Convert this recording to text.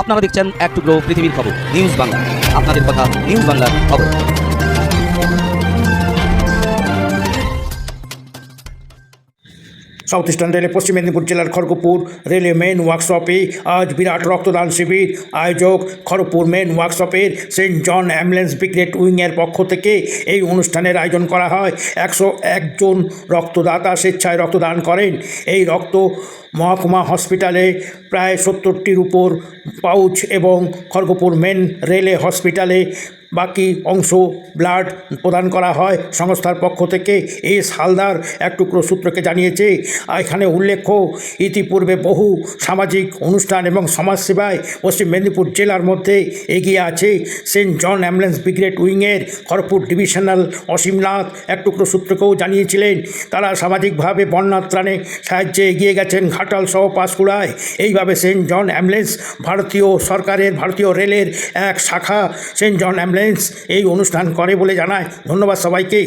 আপনারা দেখছেন এক টুকরো পৃথিবীর খবর নিউজ বাংলা। আপনাদের কথা নিউজ বাংলার খবর। সাউথ ইস্টার্ন রেলে পশ্চিম মেদিনীপুর জেলার খড়গপুর রেলে মেন ওয়ার্কশপে আজ বিরাট রক্তদান শিবির। আয়োজক খড়গপুর মেন ওয়ার্কশপের সেন্ট জন অ্যাম্বুলেন্স ব্রিগেড উইংয়ের পক্ষ থেকে এই অনুষ্ঠানের আয়োজন করা হয়। 101 জন রক্তদাতা স্বেচ্ছায় রক্তদান করেন। এই রক্ত মহকুমা হসপিটালে প্রায় 70টির উপর পাউচ এবং খড়গপুর মেন রেলে হসপিটালে বাকি অংশ ব্লাড প্রদান করা হয়। সংস্থার পক্ষ থেকে এস হালদার এক টুকরো সূত্রকে জানিয়েছে, এখানে উল্লেখ্য ইতিপূর্বে বহু সামাজিক অনুষ্ঠান এবং সমাজসেবায় পশ্চিম মেদিনীপুর জেলার মধ্যে এগিয়ে আছে সেন্ট জন অ্যাম্বুলেন্স ব্রিগেড উইংয়ের খড়গপুর ডিভিশনাল অসীমনাথ এক টুকরো সূত্রকেও জানিয়েছিলেন। তারা সামাজিকভাবে বন্যা ত্রাণে সাহায্যে এগিয়ে গেছেন ঘাটাল সহ পাঁশকুড়ায়। এইভাবে সেন্ট জন অ্যাম্বুলেন্স ভারতীয় সরকারের ভারতীয় রেলের এক শাখা সেন্ট জন অ্যাম্বুলেন্স এই অনুষ্ঠান করে বলে জানায়। ধন্যবাদ সবাইকে।